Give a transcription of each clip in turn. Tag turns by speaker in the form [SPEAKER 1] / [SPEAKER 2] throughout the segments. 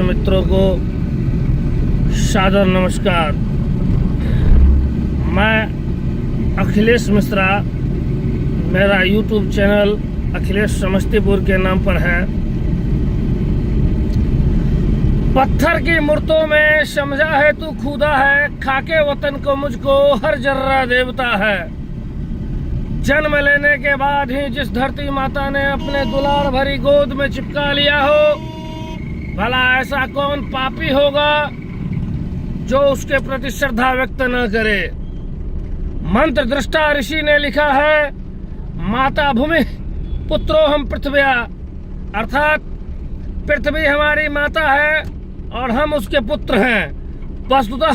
[SPEAKER 1] मित्रों को सादर नमस्कार। मैं अखिलेश मिश्रा, मेरा यूट्यूब चैनल अखिलेश समस्तीपुर के नाम पर है। पत्थर की मूर्तों में समझा है तू खुदा है, खाके वतन को मुझको हर जर्रा देवता है। जन्म लेने के बाद ही जिस धरती माता ने अपने दुलार भरी गोद में चिपका लिया हो, भला ऐसा कौन पापी होगा जो उसके प्रति श्रद्धा व्यक्त न करे। मंत्र दृष्टा ऋषि ने लिखा है, माता भूमि पुत्रो हम पृथ्व्या, अर्थात पृथ्वी हमारी माता है और हम उसके पुत्र हैं। वस्तुतः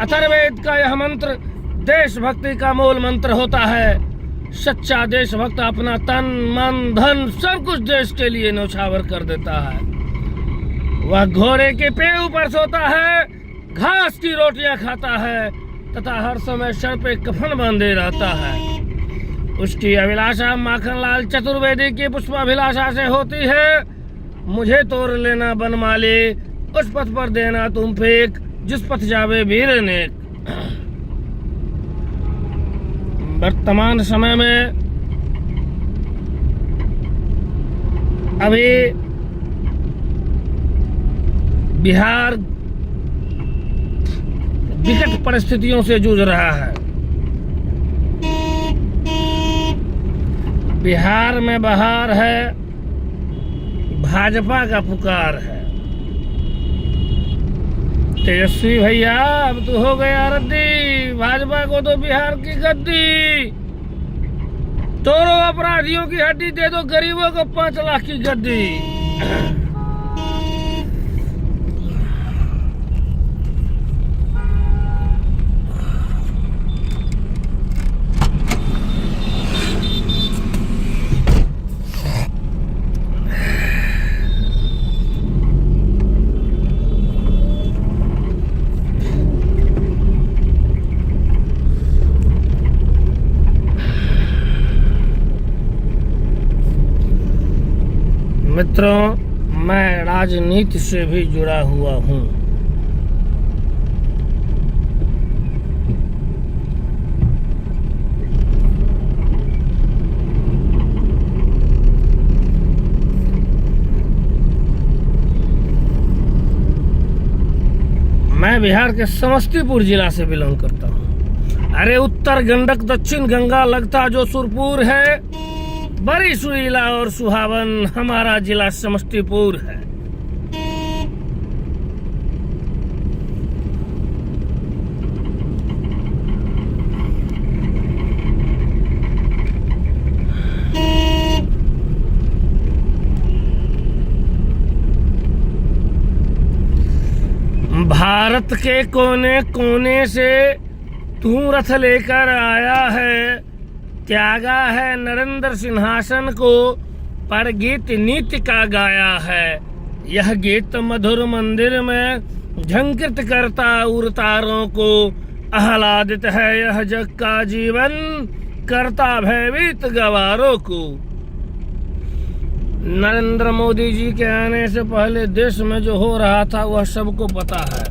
[SPEAKER 1] अथर्ववेद का यह मंत्र देशभक्ति का मूल मंत्र होता है। सच्चा देशभक्त अपना तन मन धन सब कुछ देश के लिए न्यौछावर कर देता है। वह घोड़े के पेड़ ऊपर सोता है, घास की रोटियां खाता है तथा हर समय सर पे कफन बांधे रहता है। उसकी अभिलाषा माखनलाल चतुर्वेदी की पुष्पाभिलाषा से होती है। मुझे तोड़ लेना बनमाली, उस पथ पर देना तुम फेंक जिस पथ जावे वीर अनेक। वर्तमान समय में अभी बिहार विकट परिस्थितियों से जूझ रहा है। बिहार में बहार है, भाजपा का पुकार है। तेजस्वी भैया अब तो हो गया रद्दी, भाजपा को तो बिहार की गद्दी। तोड़ो अपराधियों की हड्डी, दे दो गरीबों को 5 लाख की गद्दी। मित्रों, मैं राजनीति से भी जुड़ा हुआ हूँ। मैं बिहार के समस्तीपुर जिला से बिलोंग करता हूँ। अरे उत्तर गंडक दक्षिण गंगा लगता जो सुरपुर है, बड़ी सुरीला और सुहावन हमारा जिला समस्तीपुर है। भारत के कोने कोने से तू रथ लेकर आया है, त्यागा है नरेंद्र सिंहासन को, पर गीत नीति का गाया है। यह गीत मधुर मंदिर में झंकृत करता उरतारों को, आह्लादित है यह जग का जीवन, करता भयभीत गवारों को। नरेंद्र मोदी जी के आने से पहले देश में जो हो रहा था वह सबको पता है।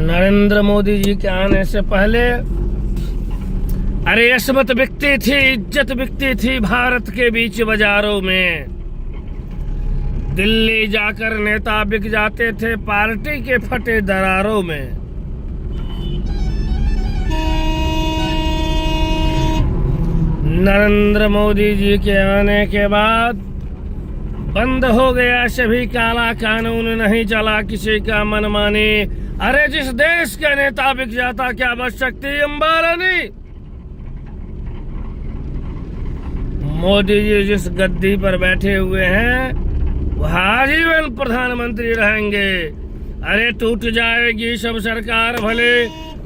[SPEAKER 1] नरेंद्र मोदी जी के आने से पहले अरे अस्मत बिकती थी, इज्जत बिकती थी भारत के बीच बाजारों में। दिल्ली जाकर नेता बिक जाते थे पार्टी के फटे दरारों में। नरेंद्र मोदी जी के आने के बाद बंद हो गया सभी काला कानून, नहीं चला किसी का मनमानी। अरे जिस देश का नेता बिक जाता क्या बच सकती अंबानी। मोदी जी जिस गद्दी पर बैठे हुए हैं वह आजीवन प्रधानमंत्री रहेंगे। अरे टूट जाएगी सब सरकार भले,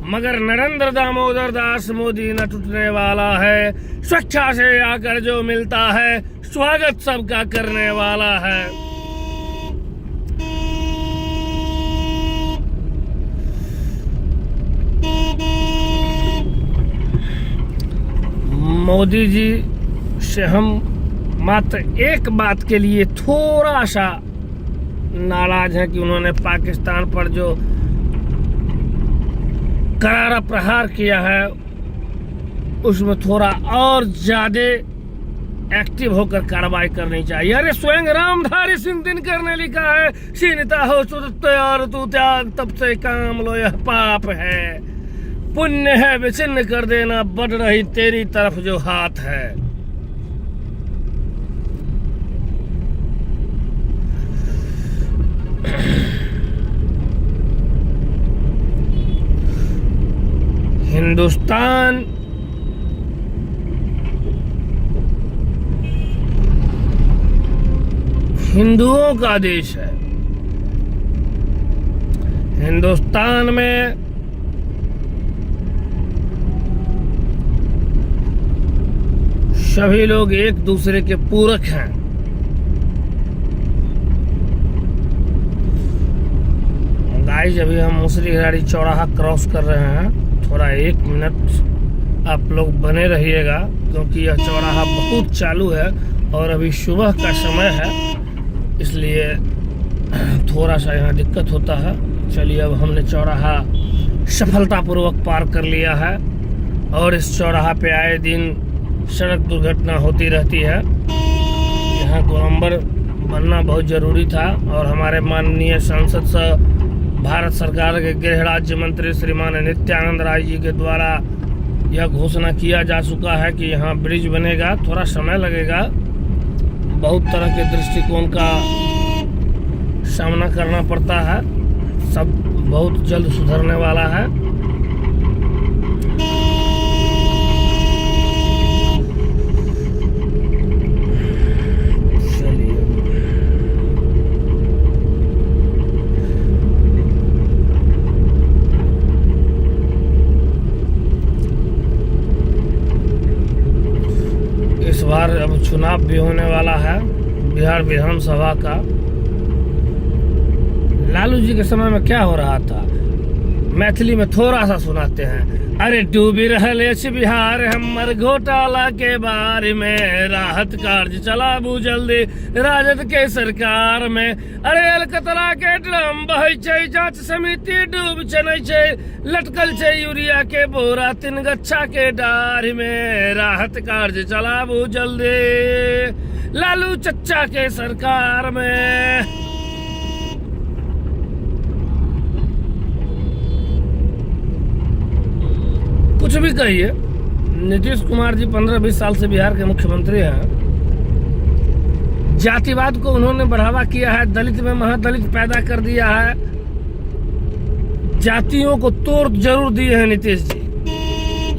[SPEAKER 1] मगर नरेंद्र दामोदर दास मोदी न टूटने वाला है। स्वेच्छा से आकर जो मिलता है स्वागत सबका करने वाला है। मोदी जी से हम मात्र एक बात के लिए थोड़ा सा नाराज हैं कि उन्होंने पाकिस्तान पर जो करारा प्रहार किया है उसमें थोड़ा और ज्यादा एक्टिव होकर कार्रवाई करनी चाहिए। अरे स्वयं रामधारी सिंह दिनकर ने लिखा है, सीनता हो और तू त्याग तब से काम लो, यह पाप है, पुण्य है विचिन्न कर देना, बढ़ रही तेरी तरफ जो हाथ है। हिंदुस्तान हिंदुओं का देश है। हिंदुस्तान में सभी लोग एक दूसरे के पूरक हैं। गाइस, अभी हम मुसरीघरारी चौराहा क्रॉस कर रहे हैं। थोड़ा 1 मिनट आप लोग बने रहिएगा क्योंकि यह चौराहा बहुत चालू है और अभी सुबह का समय है, इसलिए थोड़ा सा यहाँ दिक्कत होता है। चलिए, अब हमने चौराहा सफलतापूर्वक पार कर लिया है और इस चौराहा पे आए दिन सड़क दुर्घटना होती रहती है। यहाँ गोलंबर बनना बहुत ज़रूरी था और हमारे माननीय सांसद सह भारत सरकार के गृह राज्य मंत्री श्रीमान नित्यानंद राय जी के द्वारा यह घोषणा किया जा चुका है कि यहाँ ब्रिज बनेगा। थोड़ा समय लगेगा, बहुत तरह के दृष्टिकोण का सामना करना पड़ता है, सब बहुत जल्द सुधरने वाला है। इस बार अब चुनाव भी होने वाला है बिहार विधानसभा का। लालू जी के समय में क्या हो रहा था, मैथिली में थोड़ा सा सुनाते हैं। अरे डूबी रहले बिहार हमर घोटाला के बारे में, राहत कार्य चलाबू जल्दी राजद के सरकार में। अरे अलकतरा के ड्रम बहै छै, जांच समिति डूब चनै छै, लटकल छै यूरिया के बोरा 3 गच्छा के डार में, राहत कार्य चलाबू जल्दी लालू चच्चा के सरकार में। कुछ भी कहिए, नीतीश कुमार जी 15-20 साल से बिहार के मुख्यमंत्री हैं। जातिवाद को उन्होंने बढ़ावा किया है, दलित में महादलित पैदा कर दिया है, जातियों को तोड़ जरूर दिए हैं नीतीश जी,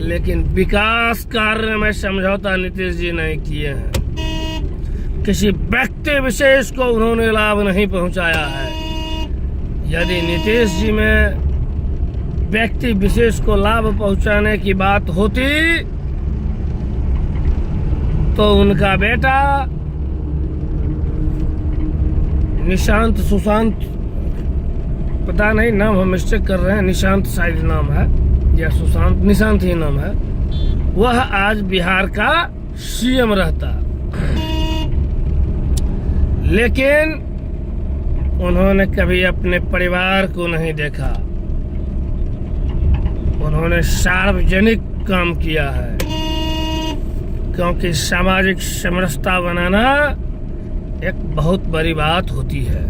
[SPEAKER 1] लेकिन विकास कार्य में समझौता नीतीश जी नहीं किए हैं। किसी व्यक्ति विशेष को उन्होंने लाभ नहीं पहुंचाया है। यदि नीतीश जी में व्यक्ति विशेष को लाभ पहुंचाने की बात होती तो उनका बेटा निशांत सुशांत, पता नहीं नाम हम मिस्टेक कर रहे हैं, निशांत शायद नाम है या सुशांत, निशांत ही नाम है, वह आज बिहार का सीएम रहता। लेकिन उन्होंने कभी अपने परिवार को नहीं देखा, उन्होंने सार्वजनिक काम किया है, क्योंकि सामाजिक समरसता बनाना एक बहुत बड़ी बात होती है।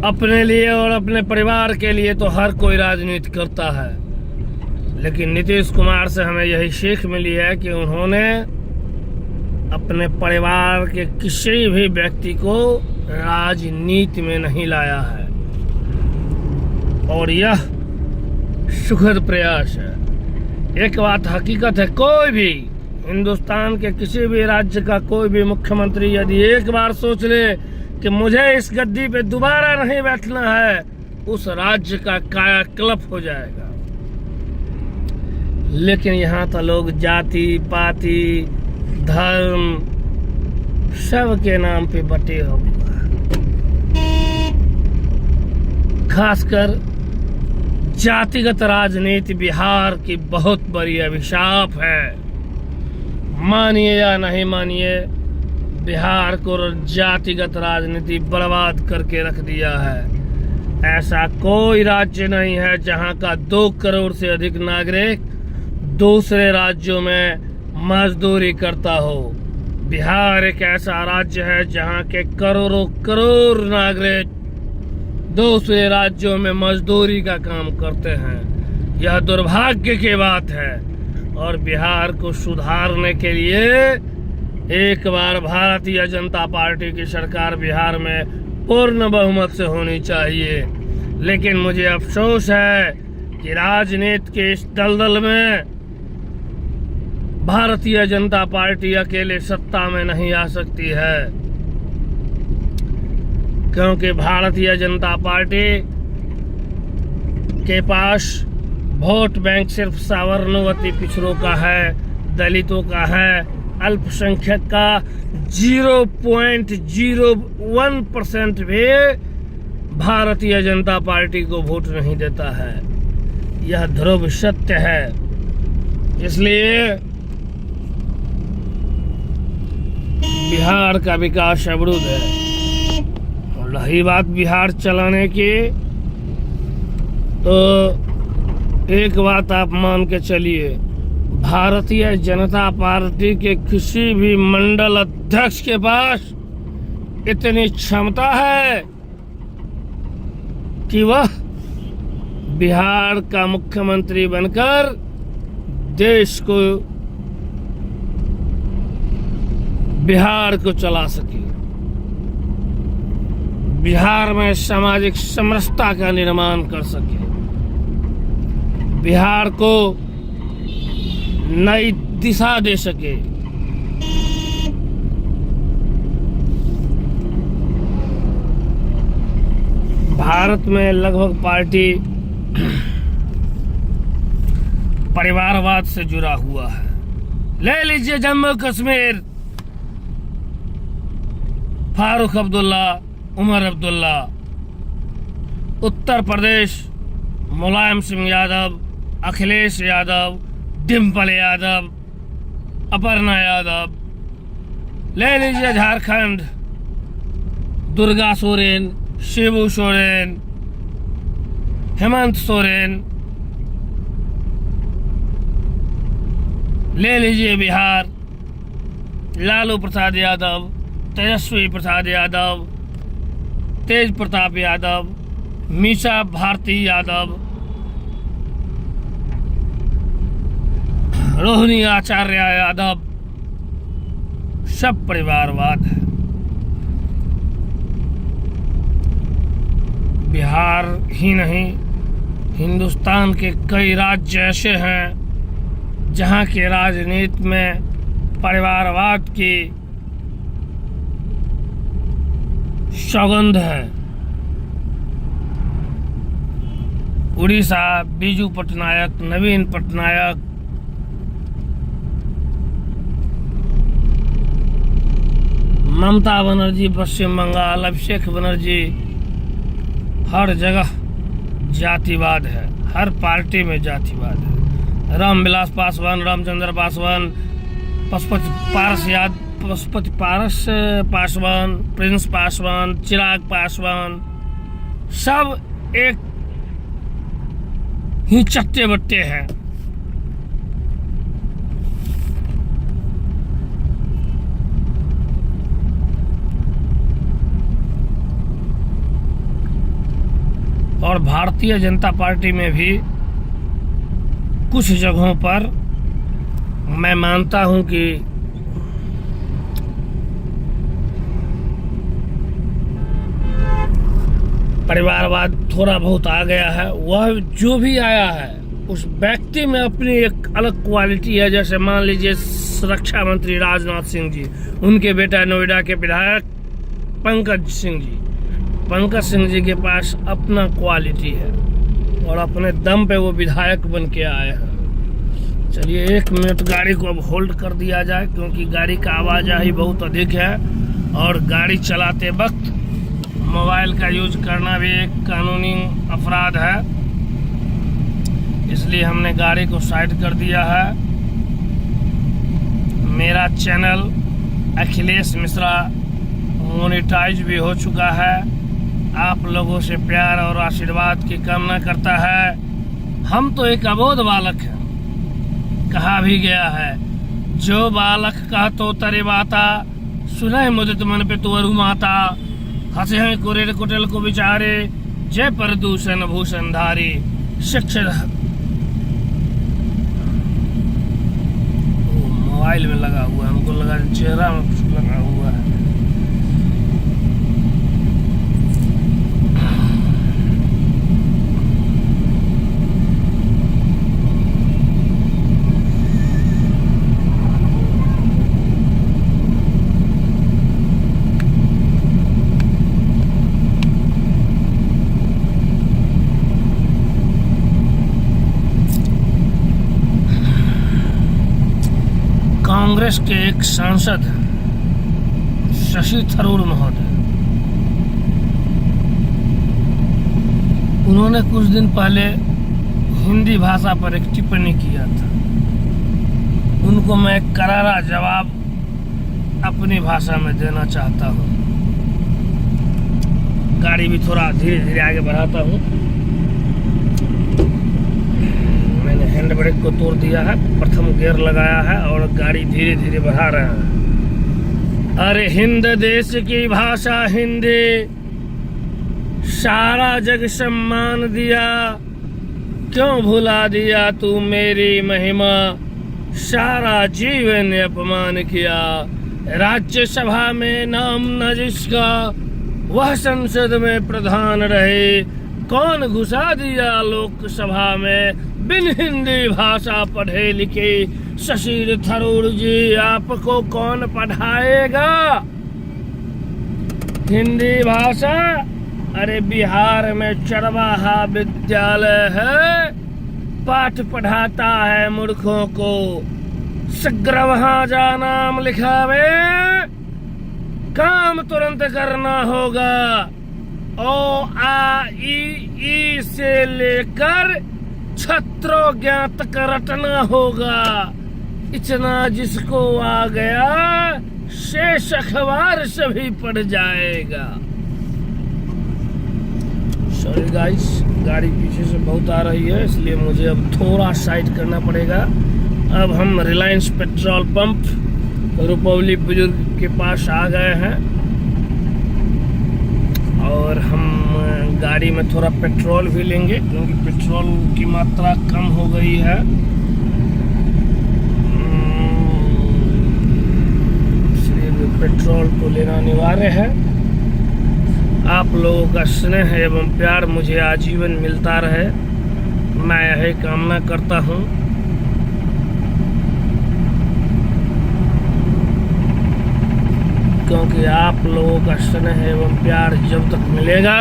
[SPEAKER 1] अपने लिए और अपने परिवार के लिए तो हर कोई राजनीति करता है, लेकिन नीतीश कुमार से हमें यही सीख मिली है कि उन्होंने अपने परिवार के किसी भी व्यक्ति को राजनीति में नहीं लाया है और यह सुखद प्रयास है। एक बात हकीकत है, कोई भी हिंदुस्तान के किसी भी राज्य का कोई भी मुख्यमंत्री यदि एक बार सोच ले कि मुझे इस गद्दी पे दोबारा नहीं बैठना है, उस राज्य का कायाकल्प हो जाएगा। लेकिन यहाँ तो लोग जाति पाति धर्म सब के नाम पे बटे हो, खासकर जातिगत राजनीति बिहार की बहुत बड़ी अभिशाप है। मानिए या नहीं मानिए, बिहार को जातिगत राजनीति बर्बाद करके रख दिया है। ऐसा कोई राज्य नहीं है जहां का 2 करोड़ से अधिक नागरिक दूसरे राज्यों में मजदूरी करता हो। बिहार एक ऐसा राज्य है जहां के करोड़ों करोड़ नागरिक दूसरे राज्यों में मजदूरी का काम करते हैं। यह दुर्भाग्य की बात है और बिहार को सुधारने के लिए एक बार भारतीय जनता पार्टी की सरकार बिहार में पूर्ण बहुमत से होनी चाहिए। लेकिन मुझे अफसोस है कि राजनीति के इस दलदल में भारतीय जनता पार्टी अकेले सत्ता में नहीं आ सकती है, क्योंकि भारतीय जनता पार्टी के पास वोट बैंक सिर्फ सवर्णवती पिछड़ों का है, दलितों का है, अल्पसंख्यक का 0.01% भी भारतीय जनता पार्टी को वोट नहीं देता है। यह ध्रुव सत्य है। इसलिए बिहार का विकास अवरुद्ध है। और रही बात बिहार चलाने की, तो एक बात आप मान के चलिए, भारतीय जनता पार्टी के किसी भी मंडल अध्यक्ष के पास इतनी क्षमता है कि वह बिहार का मुख्यमंत्री बनकर देश को, बिहार को चला सके, बिहार में सामाजिक समरसता का निर्माण कर सके, बिहार को नई दिशा दे सके। भारत में लगभग पार्टी परिवारवाद से जुड़ा हुआ है। ले लीजिए जम्मू कश्मीर, फारूक अब्दुल्ला, उमर अब्दुल्ला। उत्तर प्रदेश, मुलायम सिंह यादव, अखिलेश यादव, डिम्पल यादव, अपर्णा यादव। ले लीजिए झारखंड, दुर्गा सोरेन, शिबू सोरेन, हेमंत सोरेन। ले लीजिए बिहार, लालू प्रसाद यादव, तेजस्वी प्रसाद यादव, तेज प्रताप यादव, मीसा भारती यादव, रोहिणी आचार्य यादव। सब परिवारवाद है। बिहार ही नहीं, हिंदुस्तान के कई राज्य ऐसे हैं जहां के राजनीति में परिवारवाद की सौगंध है। उड़ीसा, बीजू पटनायक, नवीन पटनायक, ममता बनर्जी पश्चिम बंगाल, अभिषेक बनर्जी, हर जगह जातिवाद है। हर पार्टी में जातिवाद है। रामविलास पासवान, रामचंद्र पासवान, पशुपति पारस पासवान, प्रिंस पासवान, चिराग पासवान, सब एक ही चट्टे बट्टे हैं। और भारतीय जनता पार्टी में भी कुछ जगहों पर मैं मानता हूं कि परिवारवाद थोड़ा बहुत आ गया है। वह जो भी आया है उस व्यक्ति में अपनी एक अलग क्वालिटी है। जैसे मान लीजिए रक्षा मंत्री राजनाथ सिंह जी, उनके बेटा नोएडा के विधायक पंकज सिंह जी, पंकज सिंह जी के पास अपना क्वालिटी है और अपने दम पे वो विधायक बन के आए हैं। चलिए 1 मिनट गाड़ी को अब होल्ड कर दिया जाए, क्योंकि गाड़ी का आवाजाही बहुत अधिक है और गाड़ी चलाते वक्त मोबाइल का यूज करना भी एक कानूनी अपराध है। इसलिए हमने गाड़ी को साइड कर दिया है। मेरा चैनल अखिलेश मिश्रा मोनेटाइज भी हो चुका है। आप लोगों से प्यार और आशीर्वाद की कामना करता है। हम तो एक अबोध बालक हैं। कहा भी गया है, जो बालक कह तो तरे बाता, सुने मुदित मन पे तुअरु माता, हंसे हैं कुरेर कुटिल को बिचारे, जय प्रदूषण भूषण धारी शिक्षक। मोबाइल में लगा हुआ है, हमको लगा चेहरा में कुछ लगा हुआ है। कांग्रेस के एक सांसद शशि थरूर महोदय, उन्होंने कुछ दिन पहले हिंदी भाषा पर एक टिप्पणी किया था। उनको मैं एक करारा जवाब अपनी भाषा में देना चाहता हूँ। गाड़ी भी थोड़ा धीरे धीरे आगे बढ़ाता हूँ। मैंने हैंड ब्रेक को तोड़ दिया है, प्रथम गियर लगाया है और गाड़ी धीरे धीरे बढ़ा रहे हैं। अरे हिंद देश की भाषा हिंदी, सारा जग सम्मान दिया, क्यों भुला दिया तू मेरी महिमा, सारा जीवन अपमान किया। राज्यसभा में नाम न जिसका, वह संसद में प्रधान रहे, कौन घुसा दिया लोकसभा में, बिन हिंदी भाषा पढ़े लिखे। शशि थरूर जी, आपको कौन पढ़ाएगा हिंदी भाषा? अरे बिहार में चरवाहा विद्यालय है, पाठ पढ़ाता है मूर्खों को। शीघ्र वहां जा नाम लिखावे, काम तुरंत करना होगा। ओ आ ई से लेकर छत्रों ज्ञात रटना होगा। इतना जिसको आ गया, शेष अखबार सभी पढ़ जाएगा। सॉरी गाइस, गाड़ी पीछे से बहुत आ रही है, इसलिए मुझे अब थोड़ा साइड करना पड़ेगा। अब हम रिलायंस पेट्रोल पंप रुपौली बुजुर्ग के पास आ गए हैं और हम गाड़ी में थोड़ा पेट्रोल भी लेंगे, क्योंकि पेट्रोल की मात्रा कम हो गई है। इसलिए पेट्रोल को लेना अनिवार्य है। आप लोगों का स्नेह एवं प्यार मुझे आजीवन मिलता रहे, मैं यही कामना करता हूँ। क्योंकि आप लोगों का स्नेह एवं प्यार जब तक मिलेगा,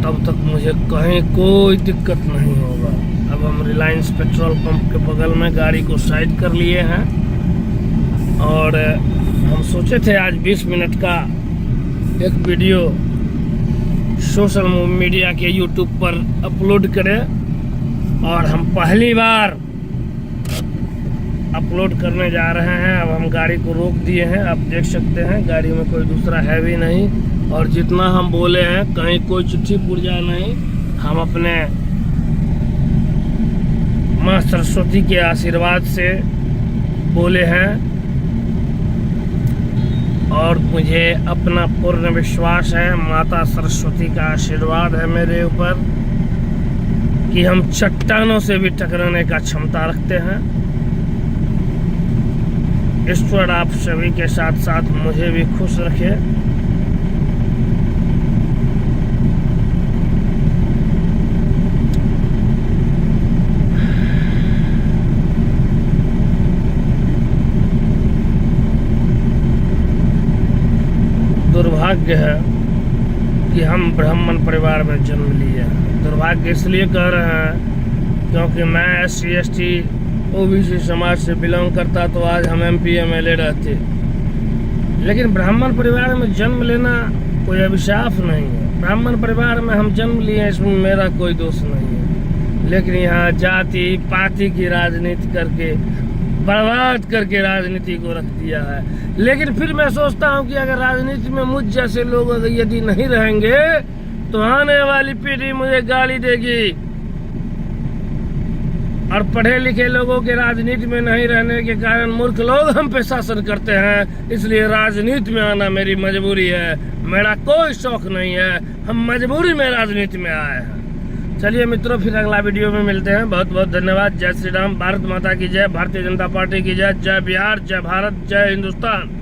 [SPEAKER 1] तब तक मुझे कहीं कोई दिक्कत नहीं होगा। अब हम रिलायंस पेट्रोल पंप के बगल में गाड़ी को साइड कर लिए हैं और हम सोचे थे आज 20 मिनट का एक वीडियो सोशल मीडिया के यूट्यूब पर अपलोड करें, और हम पहली बार अपलोड करने जा रहे हैं। अब हम गाड़ी को रोक दिए हैं, आप देख सकते हैं गाड़ी में कोई दूसरा है भी नहीं, और जितना हम बोले हैं कहीं कोई चिट्ठी पुर्जा नहीं। हम अपने माँ सरस्वती के आशीर्वाद से बोले हैं, और मुझे अपना पूर्ण विश्वास है, माता सरस्वती का आशीर्वाद है मेरे ऊपर कि हम चट्टानों से भी टकराने का क्षमता रखते हैं। ईश्वर आप सभी के साथ साथ मुझे भी खुश रखे। दुर्भाग्य है कि हम ब्राह्मण परिवार में जन्म लिए हैं। दुर्भाग्य इसलिए कह रहे हैं क्योंकि मैं SC/ST OBC समाज से बिलोंग करता तो आज हम MP MLA रहते। लेकिन ब्राह्मण परिवार में जन्म लेना कोई अभिशाप नहीं है। ब्राह्मण परिवार में हम जन्म लिए, इसमें मेरा कोई दोष नहीं है, लेकिन यहाँ जाति पाति की राजनीति करके बर्बाद करके राजनीति को रख दिया है। लेकिन फिर मैं सोचता हूँ कि अगर राजनीति में मुझ जैसे लोग यदि नहीं रहेंगे तो आने वाली पीढ़ी मुझे गाली देगी, और पढ़े लिखे लोगों के राजनीति में नहीं रहने के कारण मूर्ख लोग हम पे शासन करते हैं, इसलिए राजनीति में आना मेरी मजबूरी है, मेरा कोई शौक नहीं है, हम मजबूरी में राजनीति में आए हैं। चलिए मित्रों, फिर अगला वीडियो में मिलते हैं। बहुत बहुत धन्यवाद। जय श्री राम, भारत माता की जय, भारतीय जनता पार्टी की जय, जय बिहार, जय भारत, जय हिंदुस्तान।